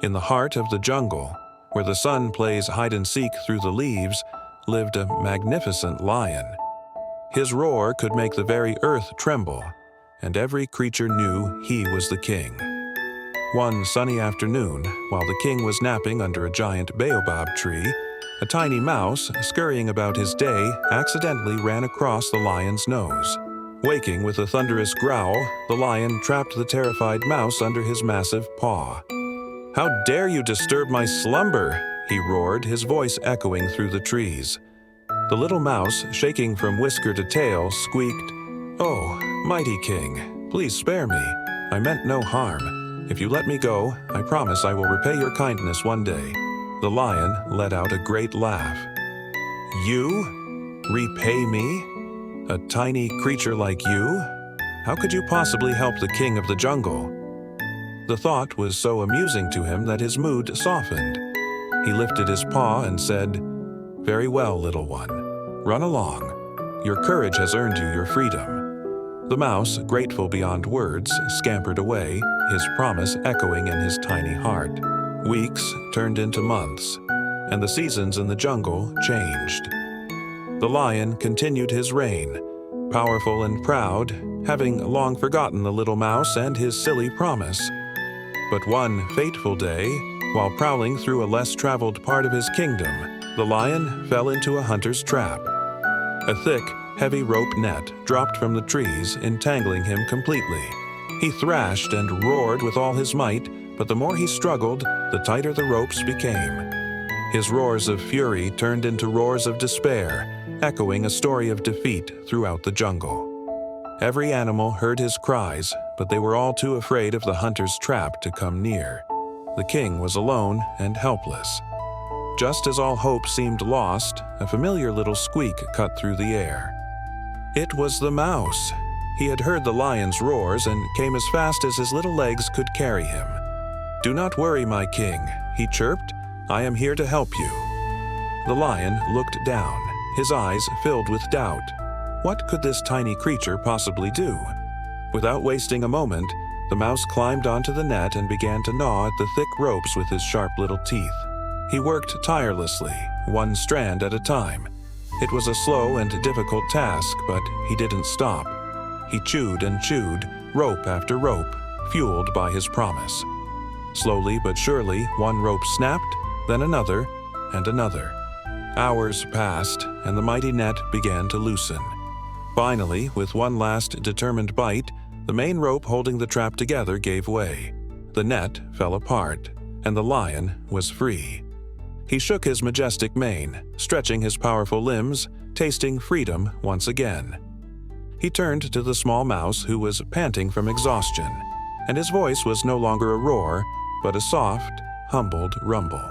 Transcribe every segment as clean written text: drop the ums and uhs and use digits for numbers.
In the heart of the jungle, where the sun plays hide-and-seek through the leaves, lived a magnificent lion. His roar could make the very earth tremble, and every creature knew he was the king. One sunny afternoon, while the king was napping under a giant baobab tree, a tiny mouse, scurrying about his day, accidentally ran across the lion's nose. Waking with a thunderous growl, the lion trapped the terrified mouse under his massive paw. "How dare you disturb my slumber?" he roared, his voice echoing through the trees. The little mouse, shaking from whisker to tail, squeaked, "Oh, mighty king, please spare me. I meant no harm. If you let me go, I promise I will repay your kindness one day." The lion let out a great laugh. "You? Repay me? A tiny creature like you? How could you possibly help the king of the jungle?" The thought was so amusing to him that his mood softened. He lifted his paw and said, "Very well, little one. Run along. Your courage has earned you your freedom." The mouse, grateful beyond words, scampered away, his promise echoing in his tiny heart. Weeks turned into months, and the seasons in the jungle changed. The lion continued his reign, powerful and proud, having long forgotten the little mouse and his silly promise. But one fateful day, while prowling through a less traveled part of his kingdom, the lion fell into a hunter's trap. A thick, heavy rope net dropped from the trees, entangling him completely. He thrashed and roared with all his might, but the more he struggled, the tighter the ropes became. His roars of fury turned into roars of despair, echoing a story of defeat throughout the jungle. Every animal heard his cries, but they were all too afraid of the hunter's trap to come near. The king was alone and helpless. Just as all hope seemed lost, a familiar little squeak cut through the air. It was the mouse. He had heard the lion's roars and came as fast as his little legs could carry him. "Do not worry, my king," he chirped. "I am here to help you." The lion looked down, his eyes filled with doubt. What could this tiny creature possibly do? Without wasting a moment, the mouse climbed onto the net and began to gnaw at the thick ropes with his sharp little teeth. He worked tirelessly, one strand at a time. It was a slow and difficult task, but he didn't stop. He chewed and chewed, rope after rope, fueled by his promise. Slowly but surely, one rope snapped, then another, and another. Hours passed, and the mighty net began to loosen. Finally, with one last determined bite, the main rope holding the trap together gave way. The net fell apart, and the lion was free. He shook his majestic mane, stretching his powerful limbs, tasting freedom once again. He turned to the small mouse who was panting from exhaustion, and his voice was no longer a roar, but a soft, humbled rumble.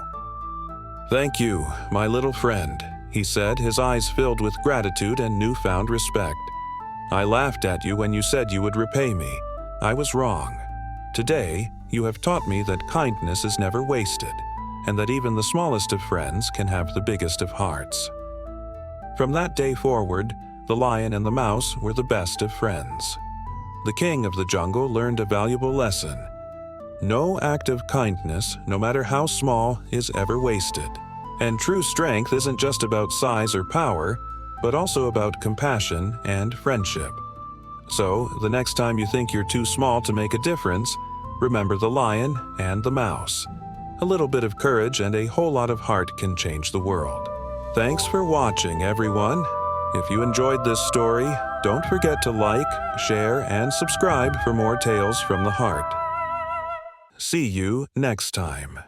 "Thank you, my little friend," he said, his eyes filled with gratitude and newfound respect. "I laughed at you when you said you would repay me. I was wrong. Today, you have taught me that kindness is never wasted, and that even the smallest of friends can have the biggest of hearts." From that day forward, the lion and the mouse were the best of friends. The king of the jungle learned a valuable lesson. No act of kindness, no matter how small, is ever wasted. And true strength isn't just about size or power, but also about compassion and friendship. So, the next time you think you're too small to make a difference, remember the lion and the mouse. A little bit of courage and a whole lot of heart can change the world. Thanks for watching, everyone. If you enjoyed this story, don't forget to like, share, and subscribe for more tales from the heart. See you next time.